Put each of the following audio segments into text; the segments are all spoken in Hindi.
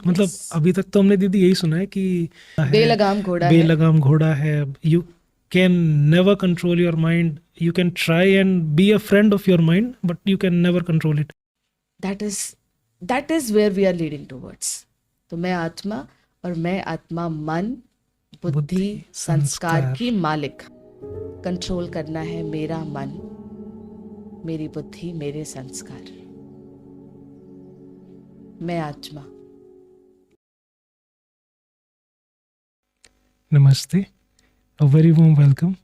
मतलब अभी तक तो हमने दीदी यही सुना है कि बेलगाम घोड़ा है। बेलगाम घोड़ा है, you can never control your mind, you can try and be a friend of your mind but you can never control it. That is where we are leading towards. तो मैं आत्मा, और मैं आत्मा मन बुद्धि संस्कार की मालिक। कंट्रोल करना है मेरा मन, मेरी बुद्धि, मेरे संस्कार। मैं आत्मा। नमस्ते, a very warm welcome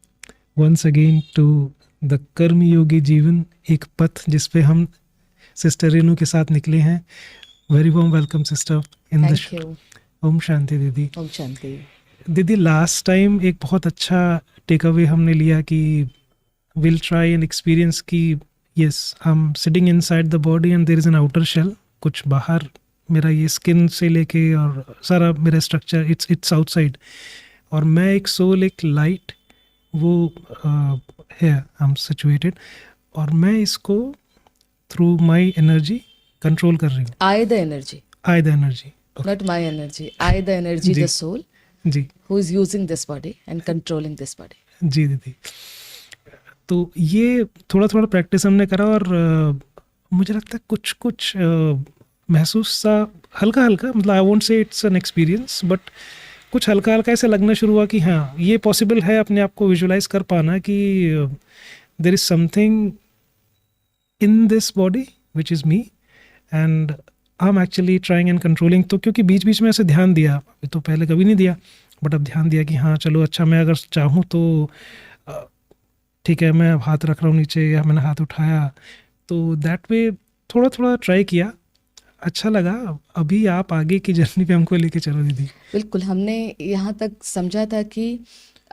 once again to the कर्म योगी जीवन, एक पथ जिस पे हम सिस्टर रेनू के साथ निकले हैं। Very warm welcome sister in the thank you. Om Shanti दीदी। ओम शांति। दीदी लास्ट टाइम एक बहुत अच्छा टेक अवे हमने लिया कि विल ट्राई एंड एक्सपीरियंस कि yes I am sitting inside the body and there is an outer shell. कुछ बाहर मेरा ये स्किन से लेके और सारा मेरा स्ट्रक्चर इट्स आउटसाइड, और मैं एक सोल, एक लाइट, वो है आई एम सिचुएटेड, और मैं इसको थ्रू माय एनर्जी कंट्रोल कर रही हूँ। I the energy, not my energy, I the energy, the soul जी who is using this body and controlling this body. जी दीदी। तो ये थोड़ा थोड़ा प्रैक्टिस हमने करा, और मुझे लगता है कुछ कुछ महसूस सा हल्का हल्का, मतलब I won't say it's an experience, but कुछ हल्का हल्का ऐसे लगना शुरू हुआ कि हाँ ये पॉसिबल है अपने आप को विजुलाइज कर पाना कि there is something in this body which is me and I am actually trying and controlling. तो क्योंकि बीच बीच में ऐसे ध्यान दिया, अभी तो पहले कभी नहीं दिया, बट अब ध्यान दिया कि हाँ चलो अच्छा, मैं अगर चाहूँ तो ठीक है, मैं हाथ रख रहा हूँ नीचे या मैंने हाथ उठाया, तो दैट वे थोड़ा थोड़ा ट्राई किया, अच्छा लगा। अभी आप आगे की जर्नी पे हमको लेके चलो दीदी। बिल्कुल, हमने यहाँ तक समझा था कि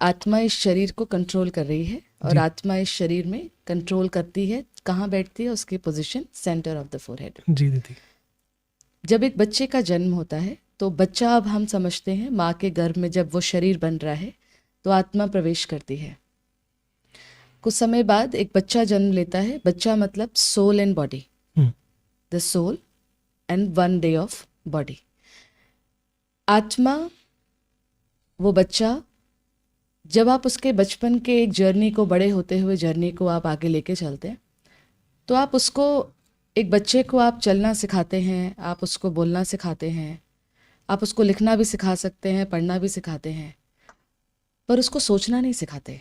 आत्मा इस शरीर को कंट्रोल कर रही है, और आत्मा इस शरीर में कंट्रोल करती है। कहाँ बैठती है? उसकी position centre of the forehead. जी दीदी। जब एक बच्चे का जन्म होता है तो बच्चा, अब हम समझते हैं माँ के गर्भ में जब वो शरीर बन रहा है तो आत्मा प्रवेश करती है। कुछ समय बाद एक बच्चा जन्म लेता है। बच्चा मतलब soul and body, the soul and one day of body. आत्मा, वो बच्चा, जब आप उसके बचपन के एक जर्नी को, बड़े होते हुए जर्नी को आप आगे लेके चलते हैं, तो आप उसको, एक बच्चे को आप चलना सिखाते हैं, आप उसको बोलना सिखाते हैं, आप उसको लिखना भी सिखा सकते हैं, पढ़ना भी सिखाते हैं, पर उसको सोचना नहीं सिखाते।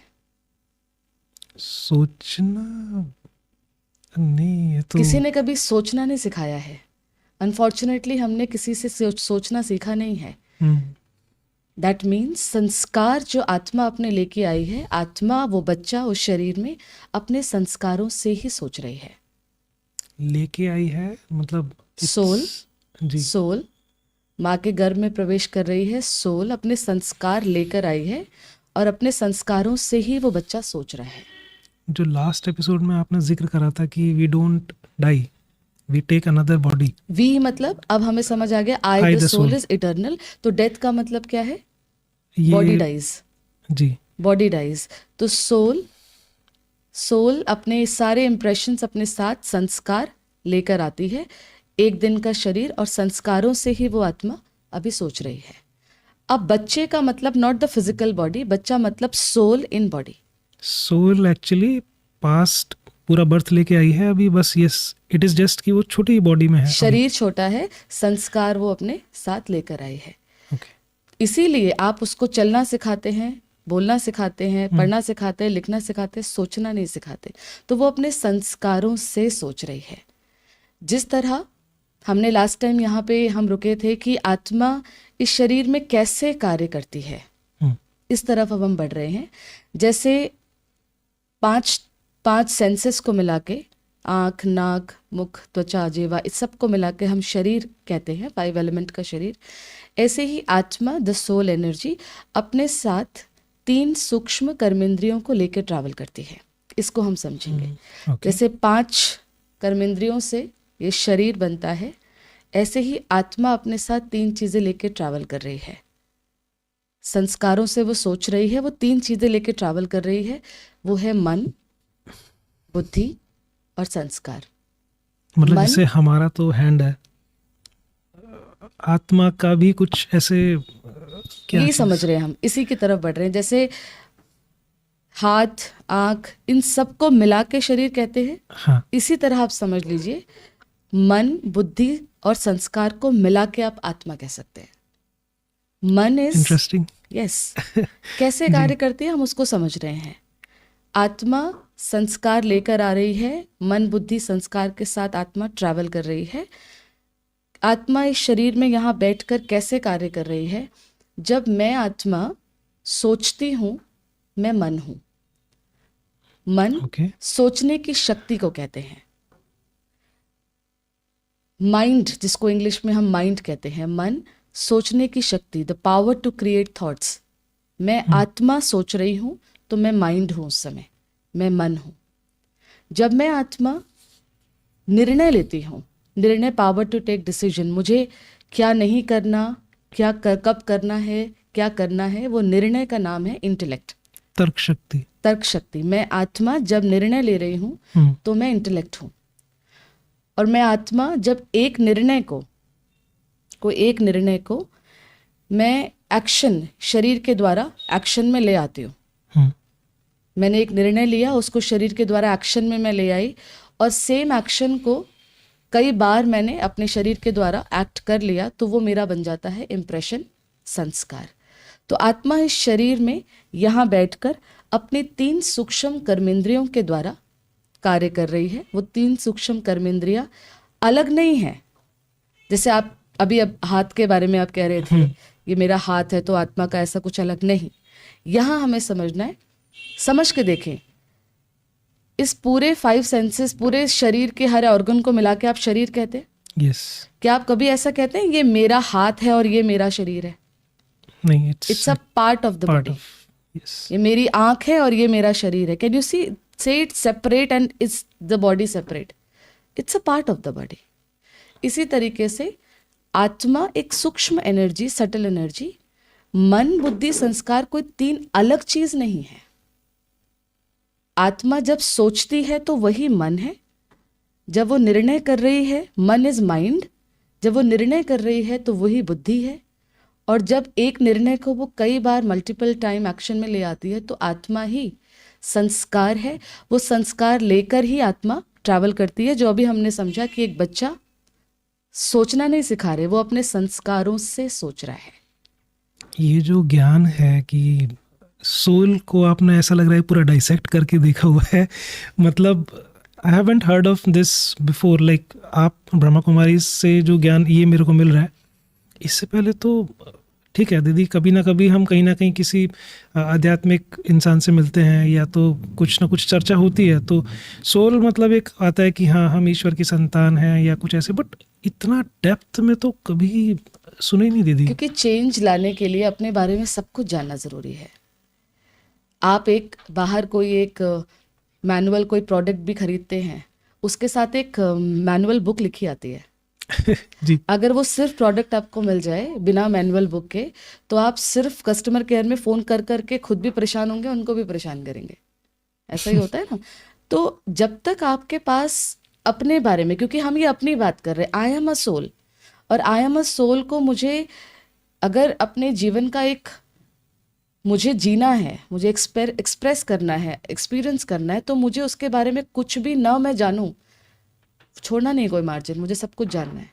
सोचना नहीं, ये तो किसी ने कभी सोचना नहीं सिखाया है। अनफॉर्चुनेटली हमने किसी से सोचना सीखा नहीं है। दैट मीन्स संस्कार जो आत्मा अपने लेके आई है, आत्मा, वो बच्चा उस शरीर में अपने संस्कारों से ही सोच रही है। लेके आई है मतलब सोल, जी, सोल माँ के गर्भ में प्रवेश कर रही है। सोल अपने संस्कार लेकर आई है, और अपने संस्कारों से ही वो बच्चा सोच रहा है। जो लास्ट एपिसोड में आपने जिक्र करा था कि we don't die, we take another body. We मतलब अब हमें समझ आ गया, I the soul is eternal. तो डेथ का मतलब क्या है? Body dies. जी, बॉडी डाइज। तो सोल अपने सारे इंप्रेशंस, अपने साथ संस्कार लेकर आती है। एक दिन का शरीर और संस्कारों से ही वो आत्मा अभी सोच रही है। अब बच्चे का मतलब नॉट द फिजिकल बॉडी, बच्चा मतलब soul in body. Soul actually past पूरा बर्थ लेके आई है अभी, बस यस इट इज जस्ट कि वो छोटी बॉडी में है। शरीर छोटा है, संस्कार वो अपने साथ लेकर आई है। इसीलिए आप उसको चलना सिखाते हैं, बोलना सिखाते हैं, पढ़ना सिखाते हैं, लिखना सिखाते हैं, सोचना नहीं सिखाते। तो वो अपने संस्कारों से सोच रही है। जिस तरह हमने लास्ट टाइम यहाँ पे हम रुके थे कि आत्मा इस शरीर में कैसे कार्य करती है, इस तरफ अब हम बढ़ रहे हैं। जैसे पांच सेंसेस को मिला के, आँख, नाक, मुख, त्वचा, जिह्वा, इस सब को मिला के हम शरीर कहते हैं, 5 एलिमेंट का शरीर। ऐसे ही आत्मा, द सोल एनर्जी, अपने साथ 3 सूक्ष्म कर्मेंद्रियों को लेकर ट्रैवल करती है। इसको हम समझेंगे। जैसे 5 कर्मेंद्रियों से ये शरीर बनता है, ऐसे ही आत्मा अपने साथ 3 चीज़ें लेकर ट्रैवल कर रही है। संस्कारों से वो सोच रही है, वो 3 चीज़ें लेकर ट्रैवल कर रही है। वो है मन, बुद्धि और संस्कार। मतलब जैसे हमारा तो हैंड है, आत्मा का भी कुछ ऐसे क्या यही चीज़? समझ रहे हैं हम, इसी की तरफ बढ़ रहे हैं। जैसे हाथ, आँख, इन सबको मिला के शरीर कहते हैं, हाँ, इसी तरह आप समझ लीजिए मन, बुद्धि और संस्कार को मिला के आप आत्मा कह सकते हैं। मन इज, इंटरेस्टिंग। यस, कैसे जी। कार्य करती है हम उसको समझ रहे हैं। आत्मा संस्कार लेकर आ रही है, मन बुद्धि संस्कार के साथ आत्मा ट्रैवल कर रही है। आत्मा इस शरीर में यहाँ बैठकर कैसे कार्य कर रही है? जब मैं आत्मा सोचती हूँ, मैं मन हूँ। मन ओके। सोचने की शक्ति को कहते हैं। माइंड, जिसको इंग्लिश में हम माइंड कहते हैं, मन सोचने की शक्ति, the power to create thoughts. मैं आत्मा सोच रही हूँ तो मैं माइंड हूँ, उस समय मैं मन हूँ। जब मैं आत्मा निर्णय लेती हूँ, निर्णय, पावर टू टेक डिसीजन, मुझे क्या नहीं करना, कब करना है, क्या करना है, वो निर्णय का नाम है इंटेलेक्ट, तर्क शक्ति। तर्क शक्ति। मैं आत्मा जब निर्णय ले रही हूँ तो मैं इंटेलेक्ट हूँ। और मैं आत्मा जब एक निर्णय को मैं एक्शन, शरीर के द्वारा एक्शन में ले आती हूँ। मैंने एक निर्णय लिया, उसको शरीर के द्वारा एक्शन में मैं ले आई, और सेम एक्शन को कई बार मैंने अपने शरीर के द्वारा एक्ट कर लिया, तो वो मेरा बन जाता है इम्प्रेशन, संस्कार। तो आत्मा इस शरीर में यहाँ बैठकर अपने 3 सूक्ष्म कर्मेंद्रियों के द्वारा कार्य कर रही है। वो 3 सूक्ष्म कर्मेंद्रियाँ अलग नहीं है। जैसे आप अभी अब हाथ के बारे में आप कह रहे थे, ये मेरा हाथ है, तो आत्मा का ऐसा कुछ अलग नहीं। यहाँ हमें समझना है, समझ के देखें, इस पूरे 5 सेंसेस, पूरे शरीर के हर ऑर्गन को मिला के आप शरीर कहते हैं। यस। क्या आप कभी ऐसा कहते हैं ये मेरा हाथ है और ये मेरा शरीर है? नहीं, it's a part of the part body. Of. Yes. ये मेरी आंख है और ये मेरा शरीर है। कैन यू सी, से it separate and it's the body separate? It's a part of the body. इसी तरीके से आत्मा एक सूक्ष्म एनर्जी, सटल एनर्जी, मन बुद्धि संस्कार कोई 3 अलग चीज नहीं है। आत्मा जब सोचती है तो वही मन है। जब वो निर्णय कर रही है, मन इज माइंड, जब वो निर्णय कर रही है तो वही बुद्धि है। और जब एक निर्णय को वो कई बार मल्टीपल टाइम एक्शन में ले आती है तो आत्मा ही संस्कार है। वो संस्कार लेकर ही आत्मा ट्रैवल करती है। जो अभी हमने समझा कि एक बच्चा सोचना नहीं सिखा रहे, वो अपने संस्कारों से सोच रहा है। ये जो ज्ञान है कि सोल को आपने ऐसा लग रहा है पूरा डाइसेक्ट करके देखा हुआ है, मतलब I haven't heard of this before. Like आप ब्रह्मा कुमारी से जो ज्ञान ये मेरे को मिल रहा है, इससे पहले तो ठीक है दीदी, कभी ना कभी हम कहीं ना कहीं किसी आध्यात्मिक इंसान से मिलते हैं या तो कुछ ना कुछ चर्चा होती है, तो सोल मतलब एक आता है कि हाँ हम ईश्वर की संतान हैं या कुछ ऐसे, बट इतना डेप्थ में तो कभी सुने ही नहीं दीदी। क्योंकि चेंज लाने के लिए अपने बारे में सब कुछ जानना ज़रूरी है। आप एक बाहर कोई एक मैनुअल, कोई प्रोडक्ट भी खरीदते हैं, उसके साथ एक मैनुअल बुक लिखी आती है। जी। अगर वो सिर्फ प्रोडक्ट आपको मिल जाए बिना मैनुअल बुक के, तो आप सिर्फ कस्टमर केयर में फ़ोन कर करके खुद भी परेशान होंगे, उनको भी परेशान करेंगे। ऐसा ही होता है ना। तो जब तक आपके पास अपने बारे में, क्योंकि हम ये अपनी बात कर रहे हैं, आई एम अ सोल, और आई एम अ सोल को मुझे अगर अपने जीवन का एक, मुझे जीना है, मुझे एक्सप्रेस करना है, एक्सपीरियंस करना है, तो मुझे उसके बारे में कुछ भी ना मैं जानूं, छोड़ना नहीं कोई मार्जिन, मुझे सब कुछ जानना है।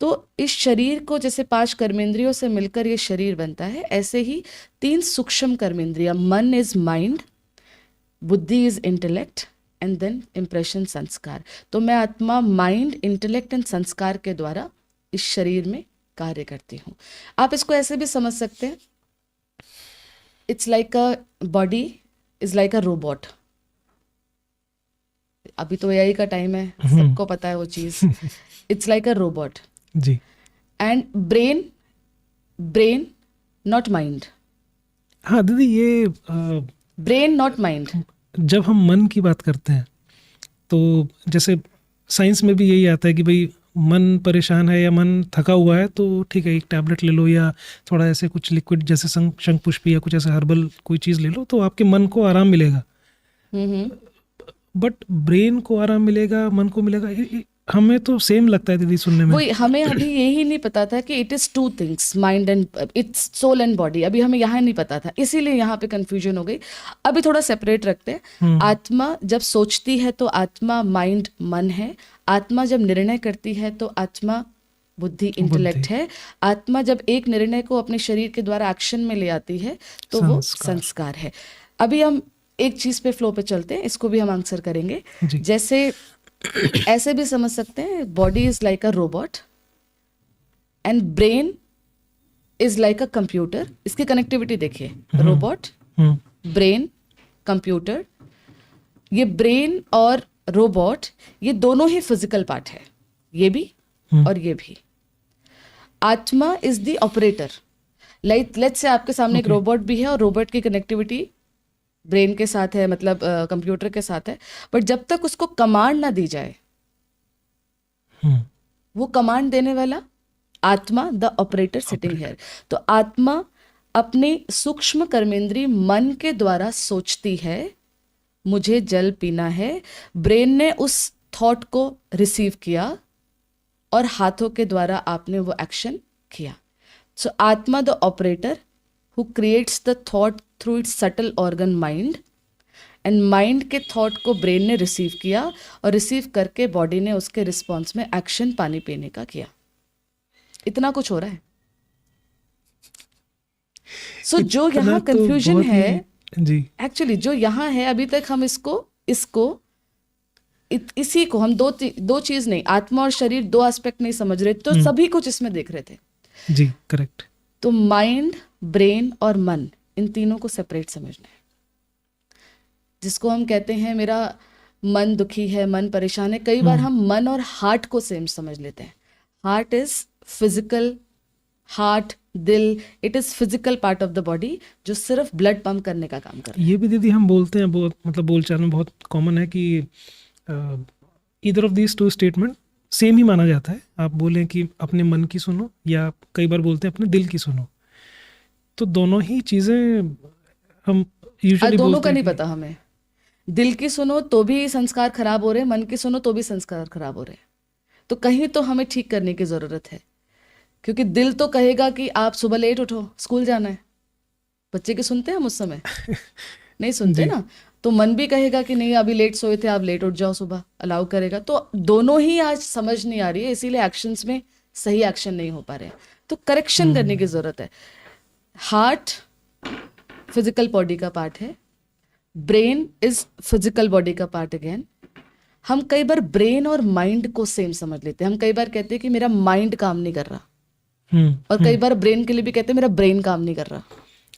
तो इस शरीर को जैसे 5 कर्मेंद्रियों से मिलकर ये शरीर बनता है, ऐसे ही 3 सूक्ष्म कर्मेंद्रियां, मन इज माइंड, बुद्धि is intellect and then impression, संस्कार। तो मैं आत्मा माइंड, इंटेलेक्ट एंड संस्कार के द्वारा इस शरीर में कार्य करती हूँ। आप इसको ऐसे भी समझ सकते हैं, it's like a body is like a robot. अभी तो एआई का टाइम है, सबको पता है वो चीज। It's like a robot ji. And brain not mind, हाँ दीदी, ये ब्रेन नॉट माइंड। जब हम मन की बात करते हैं तो जैसे साइंस में भी यही आता है कि भाई मन परेशान है या मन थका हुआ है तो ठीक है एक टैबलेट ले लो या थोड़ा ऐसे कुछ लिक्विड जैसे शंख पुष्पी या कुछ ऐसे हर्बल कोई चीज़ ले लो तो आपके मन को आराम मिलेगा। बट ब्रेन को आराम मिलेगा, मन को मिलेगा, हमें तो सेम लगता है दीदी सुनने में। वही हमें अभी यही नहीं पता था कि it is two things, mind and it's soul and body. अभी हमें यहाँ नहीं पता था, इसीलिए यहाँ पे कंफ्यूजन हो गई। अभी थोड़ा सेपरेट रखते हैं। आत्मा जब सोचती है तो आत्मा माइंड मन है। आत्मा जब निर्णय करती है तो आत्मा बुद्धि इंटेलेक्ट है। आत्मा जब एक निर्णय को अपने शरीर के द्वारा एक्शन में ले आती है तो वो संस्कार है। अभी हम एक चीज पे फ्लो पे चलते हैं, इसको भी हम आंसर करेंगे। जैसे ऐसे भी समझ सकते हैं, body is like a robot and brain is like a computer. इसकी कनेक्टिविटी देखिए, रोबोट, ब्रेन, कंप्यूटर। ये ब्रेन और रोबोट ये दोनों ही फिजिकल पार्ट है, ये भी और ये भी। आत्मा is the operator. Let's say आपके सामने एक रोबोट भी है और रोबोट की कनेक्टिविटी ब्रेन के साथ है, मतलब कंप्यूटर के साथ है। बट जब तक उसको कमांड ना दी जाए, वो कमांड देने वाला आत्मा, द ऑपरेटर सिटिंग हियर। तो आत्मा अपने सूक्ष्म कर्मेंद्रीय मन के द्वारा सोचती है मुझे जल पीना है। ब्रेन ने उस थॉट को रिसीव किया और हाथों के द्वारा आपने वो एक्शन किया। सो आत्मा the operator who creates the thought through its subtle organ mind, and mind के थॉट को ब्रेन ने रिसीव किया और रिसीव करके बॉडी ने उसके रिस्पॉन्स में एक्शन पानी पीने का किया। इतना कुछ हो रहा है। सो जो यहाँ कंफ्यूजन है जी, एक्चुअली जो यहाँ है, अभी तक हम इसी को हम दो चीज नहीं, आत्मा और शरीर दो एस्पेक्ट नहीं समझ रहे, तो सभी कुछ इसमें देख रहे थे। जी करेक्ट। तो माइंड, ब्रेन और मन, इन तीनों को सेपरेट समझना है। जिसको हम कहते हैं मेरा मन दुखी है, मन परेशान है, कई बार हम मन और हार्ट को सेम समझ लेते हैं। हार्ट इज फिजिकल, हार्ट, दिल, it is physical part of the body जो सिर्फ ब्लड पंप करने का काम करता है। ये भी दीदी हम बोलते हैं, बहुत मतलब बोलचाल में बहुत कॉमन है कि either of these two statement same ही माना जाता है। आप बोलें कि अपने मन की सुनो, या कई बार बोलते हैं अपने दिल की सुनो, तो दोनों ही चीज़ें हम यूजुअली दोनों का नहीं पता हमें। दिल की सुनो तो भी संस्कार खराब हो रहे हैं, मन की सुनो तो भी संस्कार खराब हो रहे हैं। तो कहीं तो हमें ठीक करने की ज़रूरत है, क्योंकि दिल तो कहेगा कि आप सुबह लेट उठो, स्कूल जाना है। बच्चे के सुनते हैं हम उस समय? नहीं सुनते ना। तो मन भी कहेगा कि नहीं अभी लेट सोए थे, आप लेट उठ जाओ, सुबह अलाउ करेगा। तो दोनों ही आज समझ नहीं आ रही है, इसीलिए एक्शंस में सही एक्शन नहीं हो पा रहे हैं। तो करेक्शन करने की ज़रूरत है। हार्ट फिजिकल बॉडी का पार्ट है, ब्रेन इज फिजिकल बॉडी का पार्ट अगेन। हम कई बार ब्रेन और माइंड को सेम समझ लेते हैं। हम कई बार कहते हैं कि मेरा माइंड काम नहीं कर रहा, और कई बार ब्रेन के लिए भी कहते हैं मेरा ब्रेन काम नहीं कर रहा।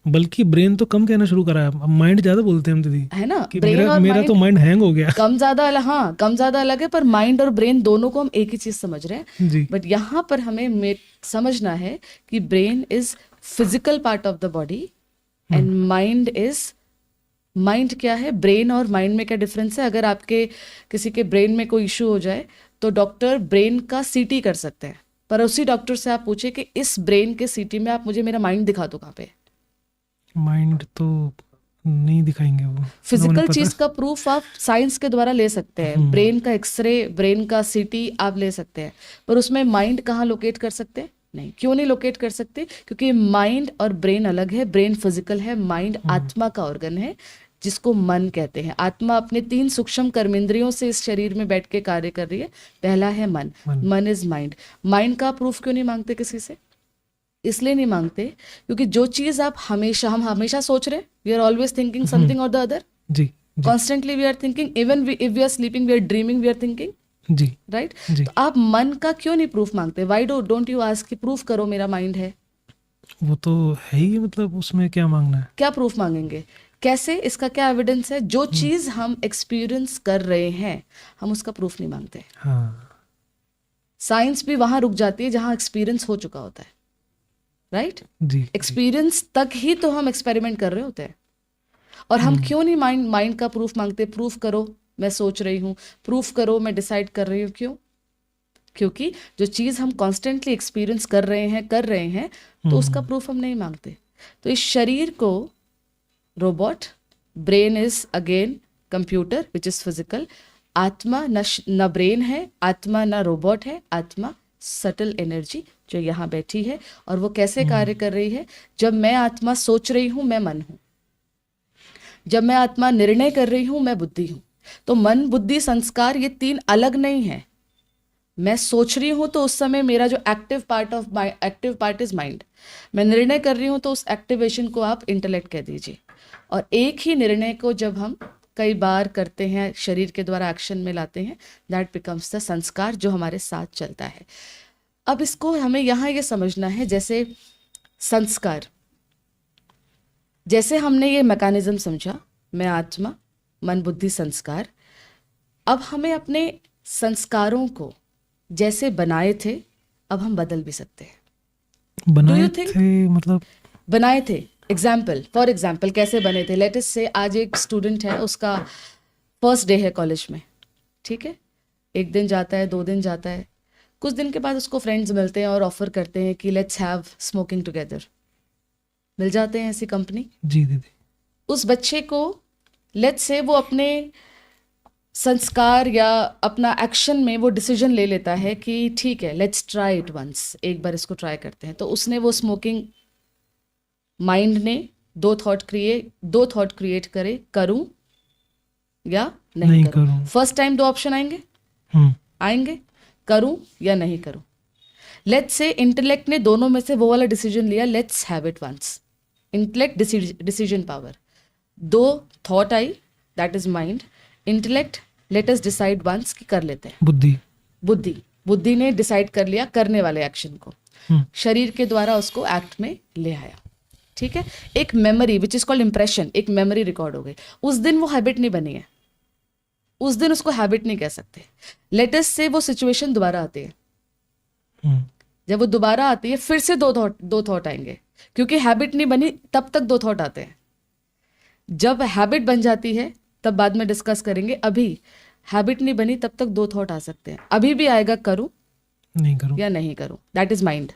बल्कि ब्रेन तो कम कहना शुरू करा है, अब माइंड ज्यादा बोलते हैं हम दीदी, है ना। कि मेरा तो माइंड हैंग हो गया। कम ज्यादा अलग, हाँ कम ज्यादा अलग है, पर माइंड और ब्रेन दोनों को हम एक ही चीज समझ रहे हैं। बट यहाँ पर हमें समझना है कि brain is physical part of the body and mind क्या है। ब्रेन और माइंड में क्या डिफरेंस है? अगर आपके किसी के ब्रेन में कोई इशू हो जाए तो डॉक्टर ब्रेन का सीटी कर सकते हैं, पर उसी डॉक्टर से आप पूछे कि इस ब्रेन के सीटी में आप मुझे मेरा माइंड दिखा दो, कहाँ पे? माइंड तो नहीं दिखाएंगे वो। फिजिकल चीज का प्रूफ आप साइंस के द्वारा ले सकते हैं। ब्रेन का एक्सरे, ब्रेन का सीटी आप ले सकते हैं, पर उसमें माइंड कहाँ लोकेट कर सकते हैं? नहीं। क्यों नहीं लोकेट कर सकते? क्योंकि माइंड और ब्रेन अलग है। ब्रेन फिजिकल है, माइंड आत्मा का ऑर्गन है जिसको मन कहते हैं। आत्मा अपने 3 सूक्ष्म कर्मेंद्रियों से इस शरीर में बैठ के कार्य कर रही है। पहला है मन, मन इज माइंड। माइंड का प्रूफ क्यों नहीं मांगते किसी से? इसलिए नहीं मांगते क्योंकि जो चीज आप हम हमेशा सोच रहे हैं, we are always thinking something और द अदर। जी, constantly we are thinking, even if we are sleeping we are dreaming, we are thinking. जी राइट। तो आप मन का क्यों नहीं प्रूफ मांगते? व्हाई डोंट यू आस्क कि प्रूफ करो मेरा माइंड है? वो तो है ही, मतलब उसमें क्या मांगना है? क्या प्रूफ मांगेंगे? कैसे? इसका क्या एविडेंस है? जो चीज हम एक्सपीरियंस कर रहे हैं हम उसका प्रूफ नहीं मांगते। हाँ, साइंस भी वहां रुक जाती है जहां एक्सपीरियंस हो चुका होता है। राइट। जी, एक्सपीरियंस तक ही तो हम एक्सपेरिमेंट कर रहे होते हैं। और हम क्यों नहीं माइंड का प्रूफ मांगते? प्रूफ करो मैं सोच रही हूँ, प्रूफ करो मैं डिसाइड कर रही हूँ। क्यों? क्योंकि जो चीज हम कॉन्स्टेंटली एक्सपीरियंस कर रहे हैं तो उसका प्रूफ हम नहीं मांगते। तो इस शरीर को robot, brain is again computer which is physical, आत्मा न ब्रेन है, आत्मा न रोबोट है, आत्मा सटल एनर्जी जो यहाँ बैठी है। और वो कैसे कार्य कर रही है? जब मैं आत्मा सोच रही हूँ, मैं मन हूँ। जब मैं आत्मा निर्णय कर रही हूँ, मैं बुद्धि हूँ। तो मन, बुद्धि, संस्कार ये तीन अलग नहीं है। मैं सोच रही हूँ तो उस समय मेरा जो एक्टिव पार्ट इज माइंड। मैं निर्णय कर रही हूँ तो उस एक्टिवेशन को आप इंटेलेक्ट कह दीजिए। और एक ही निर्णय को जब हम कई बार करते हैं, शरीर के द्वारा एक्शन में लाते हैं, दैट बिकम्स द संस्कार जो हमारे साथ चलता है। अब इसको हमें यहाँ ये समझना है, जैसे संस्कार, जैसे हमने ये मैकेनिज्म समझा, मैं आत्मा, मन, बुद्धि, संस्कार। अब हमें अपने संस्कारों को जैसे बनाए थे, अब हम बदल भी सकते हैं। बनाए think? थे मतलब बनाए थे, फॉर एग्जाम्पल कैसे बने थे? लेट अस से आज एक स्टूडेंट है, उसका फर्स्ट डे है कॉलेज में, ठीक है। एक दिन जाता है, 2 दिन जाता है, कुछ दिन के बाद उसको फ्रेंड्स मिलते हैं और ऑफर करते हैं कि लेट्स हैव स्मोकिंग टुगेदर। मिल जाते हैं ऐसी कंपनी। जी दीदी। उस बच्चे को लेट्स से वो अपने संस्कार या अपना एक्शन में वो डिसीजन ले लेता है कि ठीक है, लेट्स ट्राई इट वंस, एक बार इसको ट्राई करते हैं। तो उसने वो स्मोकिंग, माइंड ने 2 थॉट क्रिएट करे, करूं या नहीं करूं। फर्स्ट टाइम 2 ऑप्शन आएंगे, करूं या नहीं करूं। लेट्स से इंटेलेक्ट ने दोनों में से वो वाला डिसीजन लिया, let's have it once. Intellect, decision power. 2 thought आई, that is mind. Intellect, let us decide once कि कर लेते हैं। बुद्धि ने डिसाइड कर लिया करने वाले एक्शन को, शरीर के द्वारा उसको एक्ट में ले आया, ठीक है। एक memory which is called impression, एक मेमोरी रिकॉर्ड हो गई। उस दिन वो हैबिट नहीं बनी है, उस दिन उसको हैबिट नहीं कह सकते। लेट अस से वो सिचुएशन दोबारा आती है, जब वो दोबारा आती है फिर से 2 थॉट आएंगे, क्योंकि हैबिट नहीं बनी तब तक 2 थॉट आते हैं। जब हैबिट बन जाती है तब बाद में डिस्कस करेंगे, अभी हैबिट नहीं बनी तब तक 2 थॉट आ सकते हैं। अभी भी आएगा करूं या नहीं करूं, दैट इज माइंड।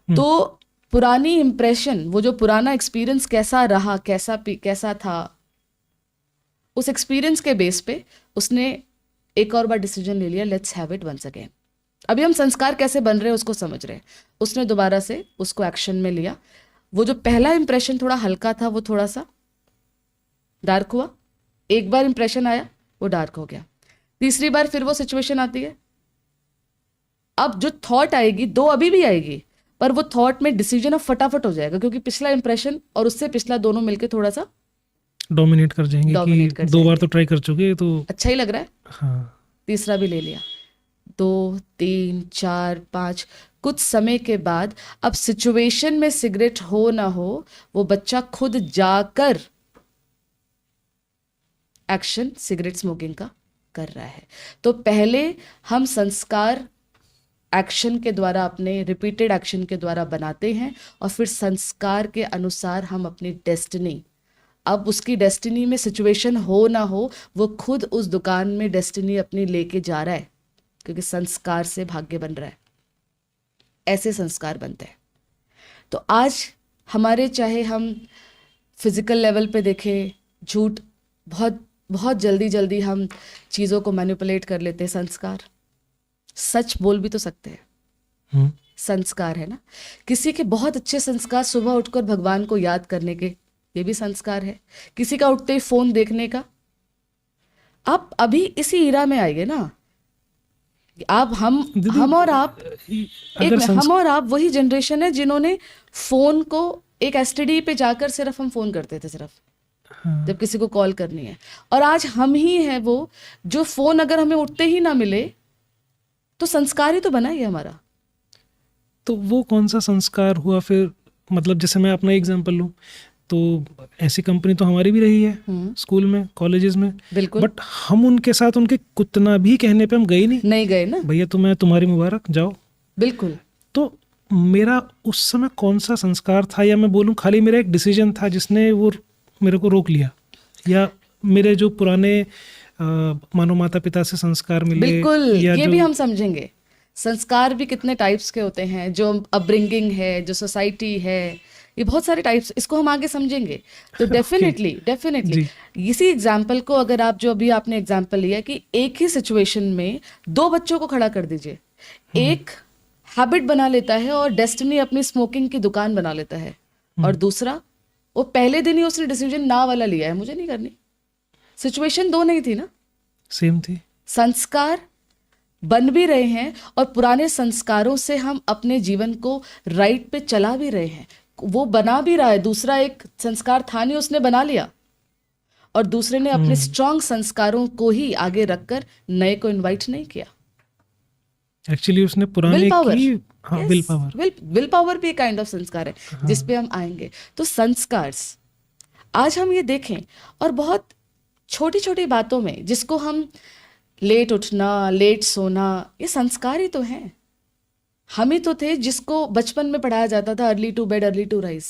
तो पुरानी इंप्रेशन, वो जो पुराना एक्सपीरियंस कैसा रहा, कैसा था, उस एक्सपीरियंस के बेस पे उसने एक और बार डिसीजन ले लिया, let's have it once again. अभी हम संस्कार कैसे बन रहे हैं उसको समझ रहे हैं। उसने दोबारा से उसको एक्शन में लिया। वो जो पहला इंप्रेशन थोड़ा हल्का था, वो थोड़ा सा डार्क हुआ। एक बार इंप्रेशन आया, वो डार्क हो गया। तीसरी बार फिर वो सिचुएशन आती है। अब जो थॉट आएगी, 2 अभी भी आएगी, पर वो थॉट में डिसीजन अब फटाफट हो जाएगा, क्योंकि पिछला इंप्रेशन और उससे पिछला दोनों मिलके थोड़ा सा डोमिनेट कर जाएंगे कि 2 बार तो ट्राई कर चुके, तो अच्छा ही लग रहा है। हाँ, तीसरा भी ले लिया। 2, 3, 4, 5। कुछ समय के बाद अब सिचुएशन में सिगरेट हो ना हो, वो बच्चा खुद जाकर एक्शन सिगरेट स्मोकिंग का कर रहा है। तो पहले हम संस्कार एक्शन के द्वारा, अपने रिपीटेड एक्शन के द्वारा बनाते हैं, और फिर संस्कार के अनुसार हम अपनी डेस्टिनी, अब उसकी डेस्टिनी में सिचुएशन हो ना हो, वो खुद उस दुकान में डेस्टिनी अपनी लेके जा रहा है, क्योंकि संस्कार से भाग्य बन रहा है। ऐसे संस्कार बनते हैं। तो आज हमारे, चाहे हम फिजिकल लेवल पे देखें, झूठ, बहुत जल्दी हम चीज़ों को मैनिपुलेट कर लेते हैं। संस्कार, सच बोल भी तो सकते हैं, संस्कार है ना। किसी के बहुत अच्छे संस्कार, सुबह उठकर भगवान को याद करने के, ये भी संस्कार है। किसी का उठते ही फोन देखने का। आप अभी इसी ईरा में आएंगे ना, आप हम और आप हम और आप वही जनरेशन है जिन्होंने फोन को एक एसटीडी पे जाकर सिर्फ हम फोन करते थे, सिर्फ जब किसी को कॉल करनी है। और आज हम ही हैं वो जो फोन अगर हमें उठते ही ना मिले तो संस्कार ही तो बना ही हमारा। तो वो कौन सा संस्कार हुआ फिर? मतलब जैसे मैं अपना एग्जांपल लूं, तो ऐसी कंपनी तो हमारी भी रही है स्कूल में, कॉलेजेस में, बिल्कुल। बट हम उनके साथ उनके कितना भी कहने पे हम गए नहीं गए ना। भैया तुम्हारी मुबारक, जाओ। बिल्कुल। तो मेरा उस समय कौन सा संस्कार था, या मैं बोलूं खाली मेरा एक डिसीजन था जिसने वो मेरे को रोक लिया, या मेरे जो पुराने मानो माता पिता से संस्कार मिले? बिल्कुल, ये भी हम समझेंगे। संस्कार भी कितने टाइप्स के होते हैं, जो अपब्रिंगिंग है, जो सोसाइटी है, ये बहुत सारे टाइप्स, इसको हम आगे समझेंगे। तो डेफिनेटली जी। इसी एग्जाम्पल को अगर आप, जो अभी आपने एग्जाम्पल लिया कि एक ही सिचुएशन में दो बच्चों को खड़ा कर दीजिए, एक हैबिट बना लेता है और डेस्टिनी अपनी स्मोकिंग की दुकान बना लेता है, और दूसरा वो पहले दिन ही उसने डिसीजन ना वाला लिया है, मुझे नहीं करनी। सिचुएशन दो नहीं थी ना, सेम थी। संस्कार बन भी रहे हैं और पुराने संस्कारों से हम अपने जीवन को राइट पे चला भी रहे हैं, वो बना भी रहा है। दूसरा एक संस्कार था नहीं, उसने बना लिया, और दूसरे ने अपने स्ट्रांग संस्कारों को ही आगे रखकर नए को इनवाइट नहीं किया। एक्चुअली उसने पुराने विल पावर, की, हाँ, विल पावर। विल पावर भी एक काइंड ऑफ संस्कार है, जिस पे हम आएंगे। तो संस्कार आज हम ये देखें, और बहुत छोटी छोटी बातों में, जिसको हम लेट उठना, लेट सोना, ये संस्कार ही तो हैं। हम ही तो थे जिसको बचपन में पढ़ाया जाता था early to bed early to rise.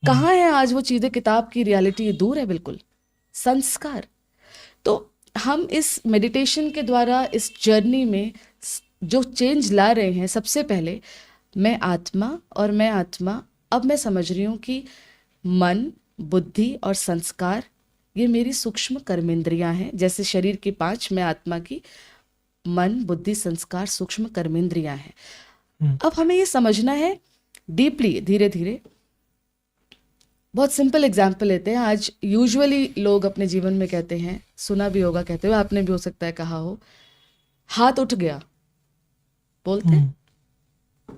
कहाँ है आज वो चीजें? किताब की रियलिटी दूर है बिल्कुल। संस्कार। तो हम इस मेडिटेशन के द्वारा इस जर्नी में जो चेंज ला रहे हैं, सबसे पहले मैं आत्मा, और मैं आत्मा, अब मैं समझ रही हूँ कि मन, बुद्धि और संस्कार ये मेरी सूक्ष्म कर्मेंद्रियां हैं। जैसे शरीर की 5, मैं आत्मा की मन, बुद्धि, संस्कार, सूक्ष्म कर्मेंद्रियां हैं। अब हमें ये समझना है डीपली, धीरे धीरे। बहुत सिंपल एग्जाम्पल लेते हैं। आज यूजुअली लोग अपने जीवन में कहते हैं, सुना भी होगा कहते हुए, आपने भी हो सकता है कहा हो, हाथ उठ गया बोलते हैं।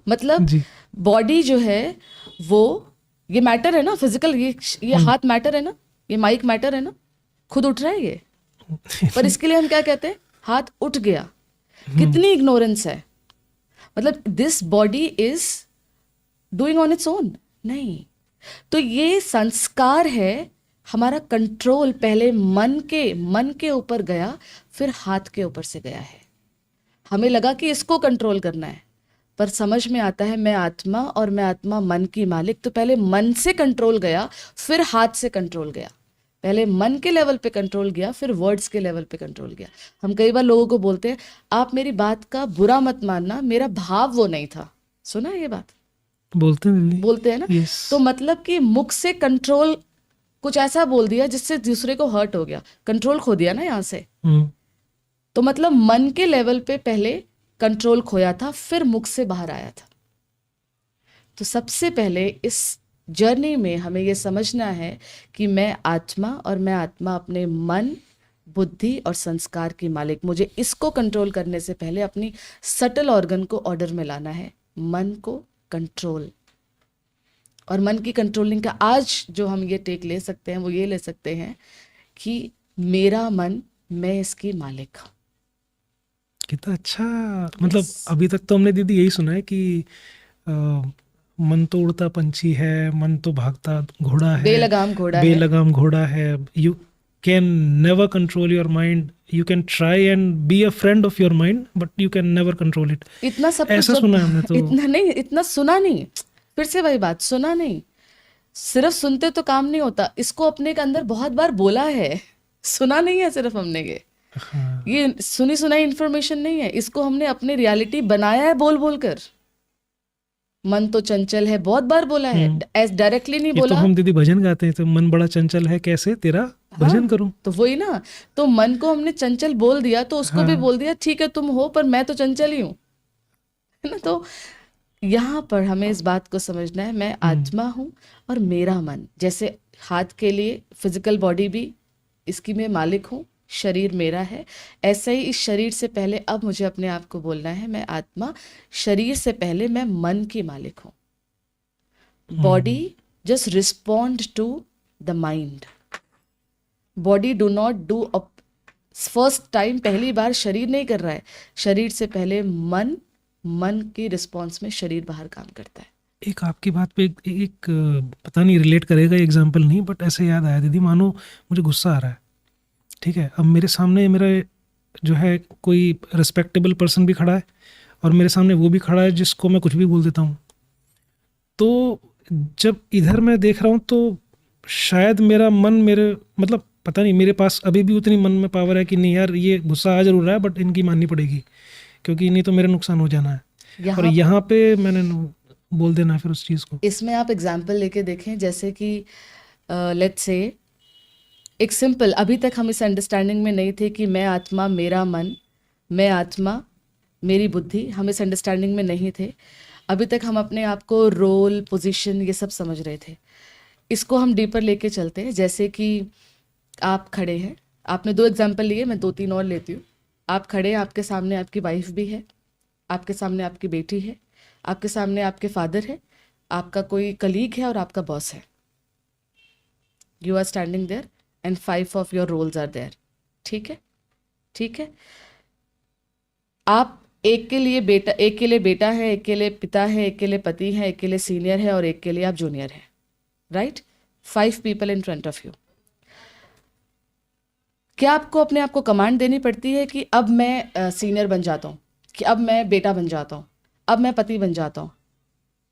मतलब जी। बॉडी जो है वो, ये मैटर है ना, फिजिकल, ये हाथ मैटर है ना, ये माइक मैटर है ना, खुद उठ रहा है ये। पर इसके लिए हम क्या कहते हैं? हाथ उठ गया। कितनी इग्नोरेंस है। मतलब this body is doing on its own, नहीं। तो ये संस्कार है हमारा कंट्रोल। पहले मन के ऊपर गया, फिर हाथ के ऊपर से गया है। हमें लगा कि इसको कंट्रोल करना है, पर समझ में आता है मैं आत्मा, और मैं आत्मा मन की मालिक। तो पहले मन से कंट्रोल गया, फिर हाथ से कंट्रोल गया। पहले मन के लेवल पे कंट्रोल गया, फिर वर्ड्स के लेवल पे कंट्रोल गया। हम कई बार लोगों को बोलते हैं, आप मेरी बात का बुरा मत मानना, मेरा भाव वो नहीं था। सुना है ये बात? बोलते हैं ना। Yes. तो मतलब कि मुख से कंट्रोल कुछ ऐसा बोल दिया जिससे दूसरे को हर्ट हो गया, कंट्रोल खो दिया ना यहाँ से। तो मतलब मन के लेवल पे पहले कंट्रोल खोया था, फिर मुख से बाहर आया था। तो सबसे पहले इस जर्नी में हमें ये समझना है कि मैं आत्मा, और मैं आत्मा अपने मन, बुद्धि और संस्कार की मालिक। मुझे इसको कंट्रोल करने से पहले अपनी सटल ऑर्गन को ऑर्डर में लाना है, मन को कंट्रोल। और मन की कंट्रोलिंग का आज जो हम ये टेक ले सकते हैं, वो ये ले सकते हैं कि मेरा मन, मैं इसकी मालिक हूँ। कितना अच्छा। मतलब अभी तक तो हमने दीदी यही सुना है कि मन तो उड़ता पंछी है, मन तो भागता घोड़ा है, बेलगाम घोड़ा है। You can never control your mind. You can try and be a friend of your mind, but you can never control it. इतना सब ऐसा सुना हमने तो। इतना सुना नहीं, फिर से वही बात, सुना नहीं। सिर्फ सुनते तो काम नहीं होता, इसको अपने के अंदर बहुत बार बोला है। सुना नहीं है सिर्फ हमने ये सुनी सुनाई इंफॉर्मेशन नहीं है, इसको हमने अपने रियलिटी बनाया है बोल बोल कर। मन तो चंचल है, बहुत बार बोला है, ऐसे डायरेक्टली नहीं बोला। तो हम दीदी भजन गाते हैं, तो मन बड़ा चंचल है, कैसे तेरा भजन करूं। तो वही ना, तो मन को हमने चंचल बोल दिया, तो उसको भी बोल दिया ठीक है तुम हो, पर मैं तो चंचल ही हूं, है ना। तो यहाँ पर हमें इस बात को समझना है, मैं आत्मा हूँ और मेरा मन। जैसे हाथ के लिए फिजिकल बॉडी भी, इसकी मैं मालिक हूँ, शरीर मेरा है। ऐसे ही इस शरीर से पहले अब मुझे अपने आप को बोलना है मैं आत्मा, शरीर से पहले मैं मन की मालिक हूँ। Body just respond to the mind. Body do not do first time, पहली बार शरीर नहीं कर रहा है। शरीर से पहले मन, मन की रिस्पॉन्स में शरीर बाहर काम करता है। एक आपकी बात पे एक पता नहीं रिलेट करेगा एग्जाम्पल नहीं, बट ऐसे याद आया दीदी, मानो मुझे गुस्सा आ रहा है, ठीक है। अब मेरे सामने मेरा जो है कोई रिस्पेक्टेबल पर्सन भी खड़ा है, और मेरे सामने वो भी खड़ा है जिसको मैं कुछ भी बोल देता हूँ। तो जब इधर मैं देख रहा हूँ, तो शायद मेरा मन, मेरे मतलब पता नहीं, मेरे पास अभी भी उतनी मन में पावर है कि नहीं यार, ये गुस्सा आ जरूर रहा है, बट इनकी माननी पड़ेगी, क्योंकि नहीं तो मेरा नुकसान हो जाना है। और यहाँ पे मैंने बोल देना फिर उस चीज़ को। इसमें आप एग्जाम्पल लेके देखें, जैसे कि लेट्स से एक सिंपल, अभी तक हम इस अंडरस्टैंडिंग में नहीं थे कि मैं आत्मा, मेरा मन, मैं आत्मा, मेरी बुद्धि, हम इस अंडरस्टैंडिंग में नहीं थे। अभी तक हम अपने आप को रोल, पोजीशन, ये सब समझ रहे थे। इसको हम डीपर लेके चलते हैं। जैसे कि आप खड़े हैं, आपने 2 एग्जाम्पल लिए, मैं 2-3 और लेती हूँ। आप खड़े हैं, आपके सामने आपकी वाइफ भी है, आपके सामने आपकी बेटी है, आपके सामने आपके फादर है, आपका कोई कलीग है और आपका बॉस है। You are standing there and 5 of your roles are there. ठीक है, ठीक है। आप एक के लिए बेटा है, एक के लिए पिता है, एक के लिए पति है, एक के लिए सीनियर है और एक के लिए आप जूनियर है, right? 5 people in front of you. क्या आपको अपने आप को कमांड देनी पड़ती है कि अब मैं सीनियर बन जाता हूँ, कि अब मैं बेटा बन जाता हूँ, अब मैं पति बन जाता हूँ,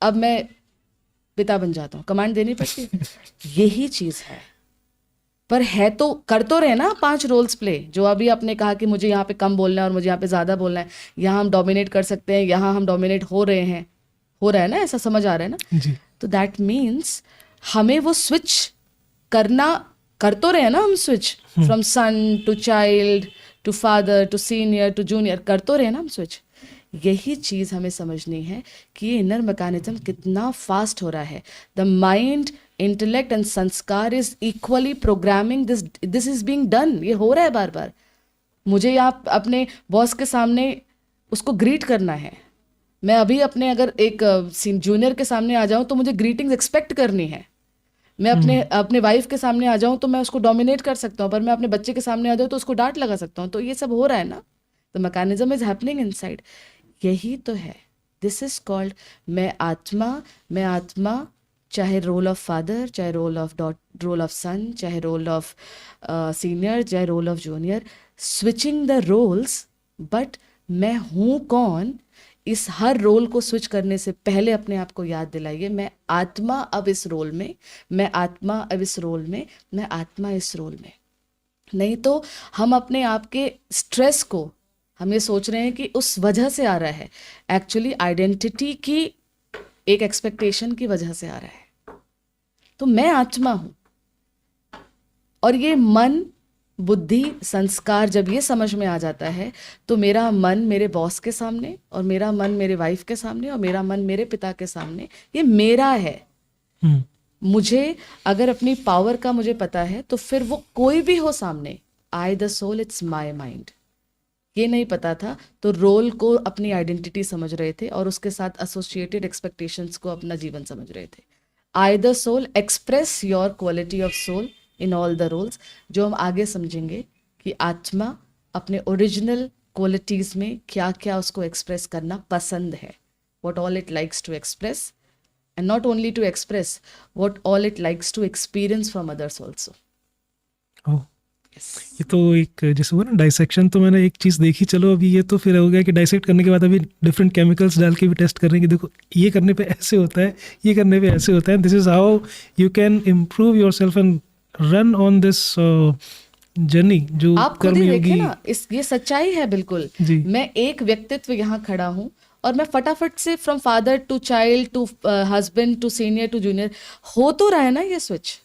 अब मैं पिता बन जाता हूँ? कमांड देनी पड़ती है। यही चीज़ है। पर है तो, कर तो रहे ना 5 रोल्स प्ले, जो अभी आपने कहा कि मुझे यहाँ पे कम बोलना है और मुझे यहाँ पे ज़्यादा बोलना है, यहाँ हम डोमिनेट कर सकते हैं, यहाँ हम डोमिनेट हो रहे हैं, हो रहा है ना, ऐसा समझ आ रहा है ना? जी। तो दैट मीन्स हमें वो स्विच करना, कर तो रहे हैं ना हम switch, from son to child to father to senior to junior, कर तो रहे हैं ना हम स्विच। यही चीज़ हमें समझनी है कि ये इनर मैकेनिज्म कितना फास्ट हो रहा है। द माइंड, इंटेलेक्ट एंड संस्कार is equally programming this is being done. ये हो रहा है बार बार। मुझे यहाँ अपने बॉस के सामने उसको ग्रीट करना है। मैं अभी अपने अगर एक जूनियर के सामने आ जाऊं तो मुझे ग्रीटिंग्स एक्सपेक्ट करनी है। मैं अपने वाइफ के सामने आ जाऊं तो मैं उसको डोमिनेट कर सकता हूं, पर मैं अपने बच्चे के सामने आ जाऊं तो उसको डांट लगा सकता हूं। तो ये सब हो रहा है ना, the mechanism is happening inside. यही तो है, दिस इज कॉल्ड मैं आत्मा। मैं आत्मा, चाहे रोल ऑफ फादर, चाहे रोल ऑफ सन, चाहे रोल ऑफ सीनियर, चाहे role of junior, switching the roles. But मैं हूँ कौन, इस हर रोल को स्विच करने से पहले अपने आप को याद दिलाइए, मैं आत्मा अब इस रोल में, मैं आत्मा अब इस रोल में, मैं आत्मा इस रोल में। नहीं तो हम अपने आप के स्ट्रेस को, हम ये सोच रहे हैं कि उस वजह से आ रहा है, एक्चुअली आइडेंटिटी की एक एक्सपेक्टेशन की वजह से आ रहा है। तो मैं आत्मा हूं, और ये मन, बुद्धि, संस्कार जब ये समझ में आ जाता है तो मेरा मन मेरे बॉस के सामने, और मेरा मन मेरे वाइफ के सामने, और मेरा मन मेरे पिता के सामने, ये मेरा है। मुझे अगर अपनी पावर का मुझे पता है तो फिर वो कोई भी हो सामने, I the soul, it's my mind. ये नहीं पता था तो रोल को अपनी आइडेंटिटी समझ रहे थे और उसके साथ एसोसिएटेड एक्सपेक्टेशंस को अपना जीवन समझ रहे थे। I the soul, express your quality of soul in all the roles. जो हम आगे समझेंगे कि आत्मा अपने ओरिजिनल क्वालिटीज में क्या क्या उसको एक्सप्रेस करना पसंद है, what all it likes to express, and not only to express, what all it likes to experience from others also. ये तो एक जैसे हुआ ना डाइसेक्शन, तो मैंने एक चीज़ देखी, चलो अभी ये तो फिर हो गया कि डाइसेक्ट करने के बाद अभी डिफरेंट केमिकल्स डाल के भी टेस्ट कर रहे हैं कि देखो ये करने पे ऐसे होता है, ये करने पे ऐसे होता है, this is how you can improve your self and run on this journey जो आप खुद ही कर्मयोगी। देखिए ना, ये सच्चाई है बिल्कुल। जी। मैं एक व्यक्तित्व यहाँ खड़ा हूँ और मैं फटाफट से from father to child to husband to senior to junior, हो तो रहा है ना ये स्विच,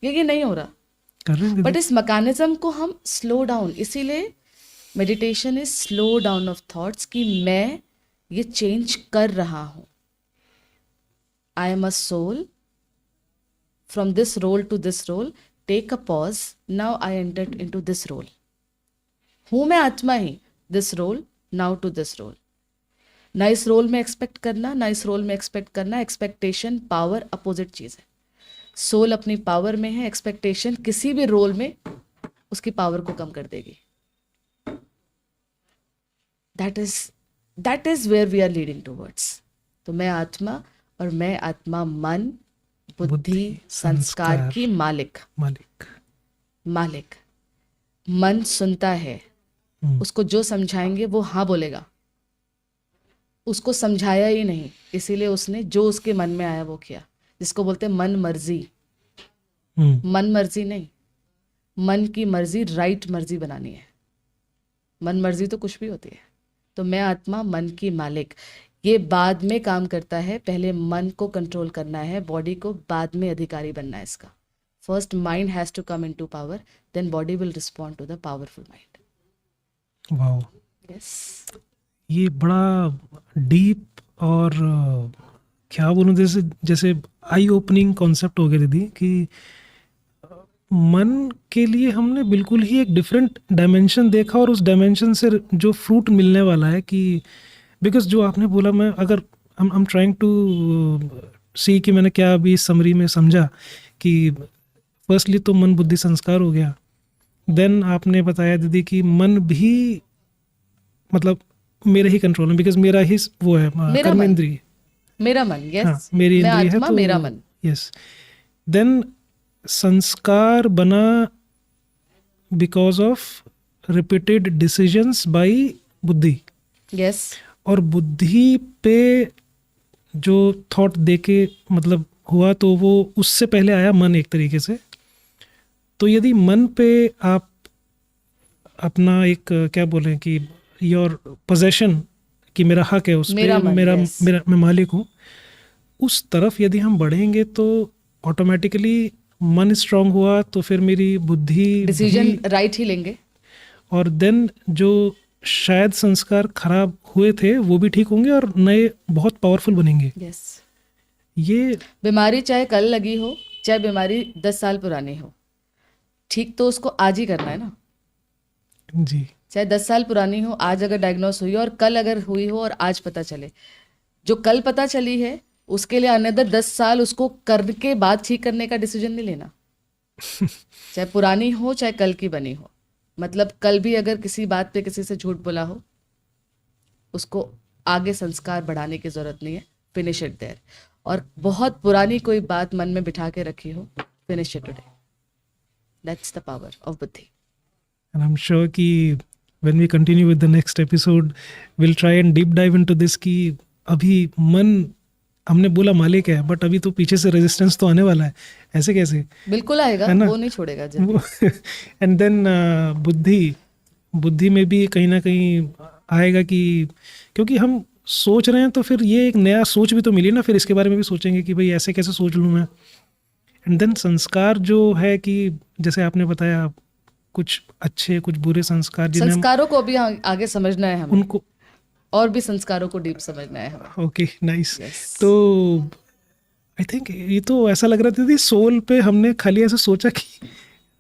ये नहीं हो रहा। कर रहे हैं बट इस मैकेनिज्म को हम स्लो डाउन, इसीलिए meditation is slow down of thoughts, कि मैं ये चेंज कर रहा हूं। I am a soul, from this role to this role, take a pause, now I enter into this role. हूं मैं आत्मा ही, this role, now to this role. ना इस रोल में एक्सपेक्ट करना, ना इस रोल में एक्सपेक्ट करना। एक्सपेक्टेशन, पावर, अपोजिट चीज है। सोल अपनी पावर में है, एक्सपेक्टेशन किसी भी रोल में उसकी पावर को कम कर देगी। That is where we are leading towards. तो मैं आत्मा, और मैं आत्मा मन, बुद्धि, संस्कार की मालिक। मन सुनता है, उसको जो समझाएंगे वो हाँ बोलेगा। उसको समझाया ही नहीं, इसीलिए उसने जो उसके मन में आया वो किया, जिसको बोलते हैं मन मर्जी। मन मर्जी नहीं, मन की मर्जी, राइट मर्जी बनानी है। मन मर्जी तो कुछ भी होती है। तो मैं आत्मा, मन की मालिक। ये बाद में काम करता है, पहले मन को कंट्रोल करना है, बॉडी को बाद में अधिकारी बनना है इसका. First mind has to come into power, then body will respond to the powerful mind. Wow, yes. ये बड़ा डीप और क्या बोलूँ, जैसे जैसे आई ओपनिंग कॉन्सेप्ट हो गया दीदी, कि मन के लिए हमने बिल्कुल ही एक डिफरेंट डायमेंशन देखा, और उस डायमेंशन से जो फ्रूट मिलने वाला है, कि बिकॉज जो आपने बोला, मैं अगर आई एम ट्राइंग टू सी कि मैंने क्या अभी इस समरी में समझा, कि फर्स्टली तो मन बुद्धि संस्कार हो गया. देन आपने बताया दीदी कि मन भी मतलब मेरे ही कंट्रोल में, बिकॉज मेरा ही वो है मेरा कर्म मन. इंद्रिय. मेरा मन. हाँ, यस. मेरी मैं इंद्रिय है आत्मा, तो मेरा मन. यस. देन संस्कार बना because of repeated decisions bye बुद्धि, यस. और बुद्धि पे जो थॉट देके मतलब हुआ, तो वो उससे पहले आया मन एक तरीके से. तो यदि मन पे आप अपना एक क्या बोलें कि योर पोजेशन, कि मेरा हक है उस मेरा पे, मन, मेरा yes. मेरा मैं मालिक हूँ, उस तरफ यदि हम बढ़ेंगे तो ऑटोमेटिकली मन स्ट्रांग हुआ तो फिर मेरी बुद्धि डिसीजन भी, राइट ही लेंगे. और देन जो शायद संस्कार खराब हुए थे वो भी ठीक होंगे और नए बहुत पावरफुल बनेंगे. यस. ये बीमारी चाहे कल लगी हो, चाहे बीमारी 10 साल पुरानी हो, ठीक तो उसको आज ही करना है ना. जी, चाहे 10 साल पुरानी हो, आज अगर डायग्नोस हुई हो और कल अगर हुई हो और आज पता चले, जो कल पता चली है उसके लिए अनदर 10 साल उसको करके बाद ठीक करने का डिसीजन नहीं लेना. चाहे पुरानी हो चाहे कल की बनी हो. मतलब कल भी अगर किसी बात पे किसी से झूठ बोला हो, उसको आगे संस्कार बढ़ाने की जरूरत नहीं है, फिनिश इट देयर. और बहुत पुरानी कोई बात मन में बिठा के रखी हो, finish it today. That's the power of बुद्धि. and I'm sure कि when we continue with the next episode we'll try and deep dive into this, कि अभी मन हमने बोला मालिक है, बट अभी तो पीछे से रेजिस्टेंस तो आने वाला है, ऐसे कैसे, बिल्कुल आएगा, है ना? वो नहीं छोड़ेगा जब. वो एंड देन बुद्धि में भी कहीं ना कहीं आएगा, कि क्योंकि हम सोच रहे हैं तो फिर ये एक नया सोच भी तो मिली ना, फिर इसके बारे में भी सोचेंगे कि भाई ऐसे कैसे सोच लूँ मैं. एंड देन संस्कार जो है, कि जैसे आपने बताया कुछ अच्छे कुछ बुरे संस्कार जिन्हें संस्कारों को अभी आगे समझना है हमें, उनको, और भी संस्कारों को डीप समझना है हमें. Okay nice. Yes. तो आई थिंक ये तो ऐसा लग रहा था कि सोल पे हमने खाली ऐसे सोचा कि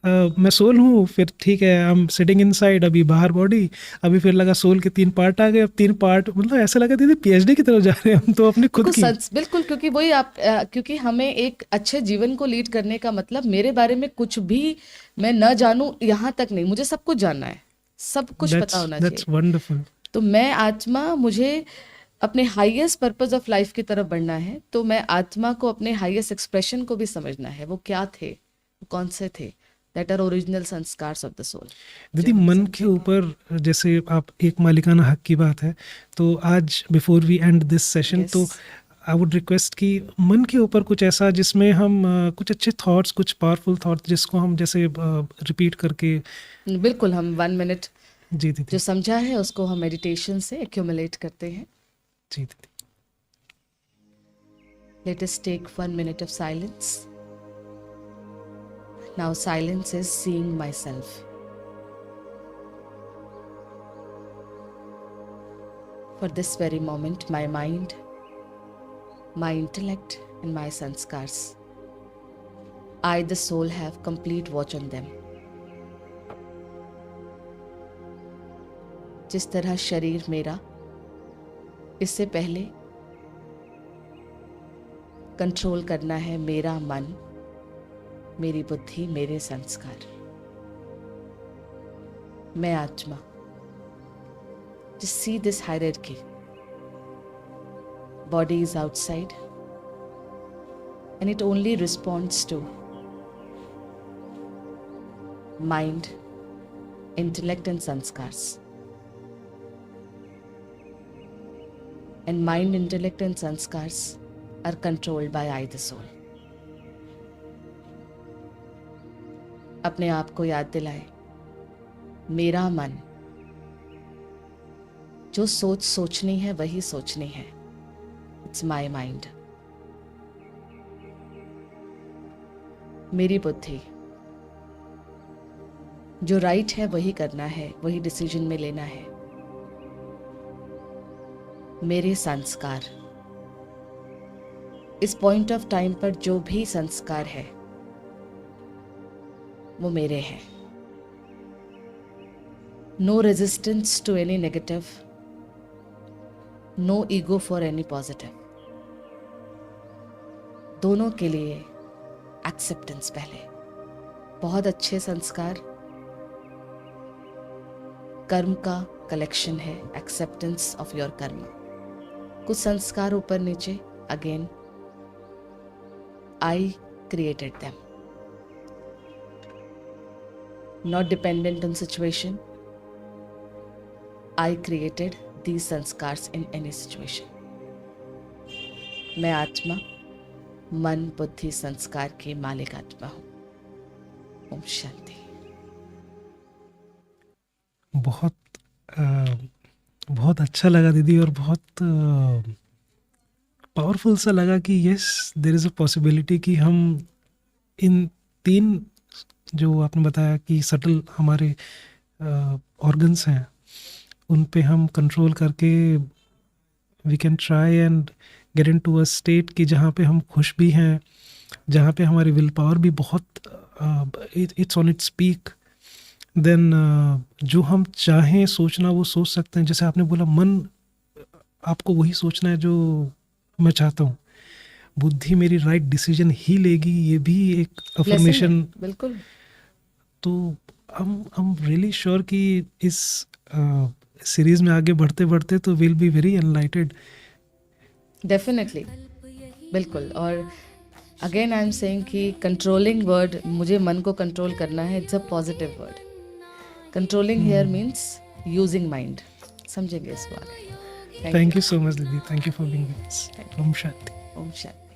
मैं सोल हूँ, फिर ठीक है आई एम सिटिंग इनसाइड, अभी बाहर बॉडी, अभी फिर लगा सोल के 3 पार्ट आ गए, अब 3 पार्ट, मतलब ऐसा लगा दीदी पीएचडी की तरफ जा रहे हैं हम तो अपनी खुद की. बिल्कुल, क्योंकि वही आप क्योंकि हमें एक अच्छे जीवन को लीड करने का मतलब, मेरे बारे में कुछ भी मैं न जानूं यहाँ तक नहीं, मुझे सब कुछ जानना है, सब कुछ पता होना दैट्स चाहिए. वंडरफुल. तो मैं आत्मा, मुझे अपने हाईएस्ट पर्पस ऑफ लाइफ की तरफ बढ़ना है, तो मैं आत्मा को अपने हाईएस्ट एक्सप्रेशन को भी समझना है, वो क्या थे, वो कौन से थे. That are original sanskars of the soul. दीदी मन के ऊपर जैसे आप एक मालिकाना हक की बात है, तो आज before we end this session, तो आई वुड रिक्वेस्ट कि मन के ऊपर कुछ ऐसा जिसमें हम कुछ अच्छे थॉट्स, कुछ पावरफुल थॉट्स जिसको हम जैसे रिपीट करके. बिल्कुल, हम 1 मिनट जी दीदी. जो समझा है उसको हम मेडिटेशन से एक्यूमुलेट करते हैं. जी दीदी. Let us take 1 minute of silence. Now silence is seeing myself. For this very moment, my mind, my intellect and my sanskars, I the soul have complete watch on them. जिस तरह शरीर मेरा इससे पहले कंट्रोल करना है मेरा मन, मेरी बुद्धि, मेरे संस्कार. मैं आत्मा. Just see this hierarchy. Body is outside and it only responds to mind, intellect and sanskars. And mind, intellect and sanskars are controlled by I the soul. अपने आप को याद दिलाए, मेरा मन, जो सोच सोचनी है वही सोचनी है, इट्स माय माइंड, मेरी बुद्धि, जो राइट है वही करना है, वही डिसीजन में लेना है। मेरे संस्कार, इस पॉइंट ऑफ टाइम पर जो भी संस्कार है वो मेरे हैं। No resistance to any negative, no ego for any positive. दोनों के लिए एक्सेप्टेंस पहले। बहुत अच्छे संस्कार कर्म का कलेक्शन है, एक्सेप्टेंस ऑफ योर कर्म। कुछ संस्कार ऊपर नीचे, again I created them, not dependent on situation. I created these संस्कार्स in any situation। मैं आत्मा, मन, बुद्धि, संस्कार की मालिक आत्मा हूँ। ओम शांति। बहुत बहुत अच्छा लगा दीदी, और बहुत पावरफुल सा लगा कि yes there is a possibility कि हम इन 3 जो आपने बताया कि सटल हमारे ऑर्गन्स हैं, उन पे हम कंट्रोल करके we can try and get into a state कि जहाँ पे हम खुश भी हैं, जहाँ पे हमारी विल पावर भी बहुत it's on its peak. Then जो हम चाहें सोचना वो सोच सकते हैं। जैसे आपने बोला, मन आपको वही सोचना है जो मैं चाहता हूँ, बुद्धि मेरी राइट डिसीजन ही लेगी, ये भी एक अफर्मेशन। बिल्कुल। तो I'm रियली श्योर कि इस सीरीज में आगे बढ़ते बढ़ते तो will be very enlightened. Definitely, बिल्कुल। और अगेन आई एम सेइंग कि कंट्रोलिंग वर्ड, मुझे मन को कंट्रोल करना है, it's a positive word. Controlling here means using mind. समझेंगे इसको आगे। थैंक यू सो मच दीदी, thank you for being with us. ओम शांति। ओम शांति।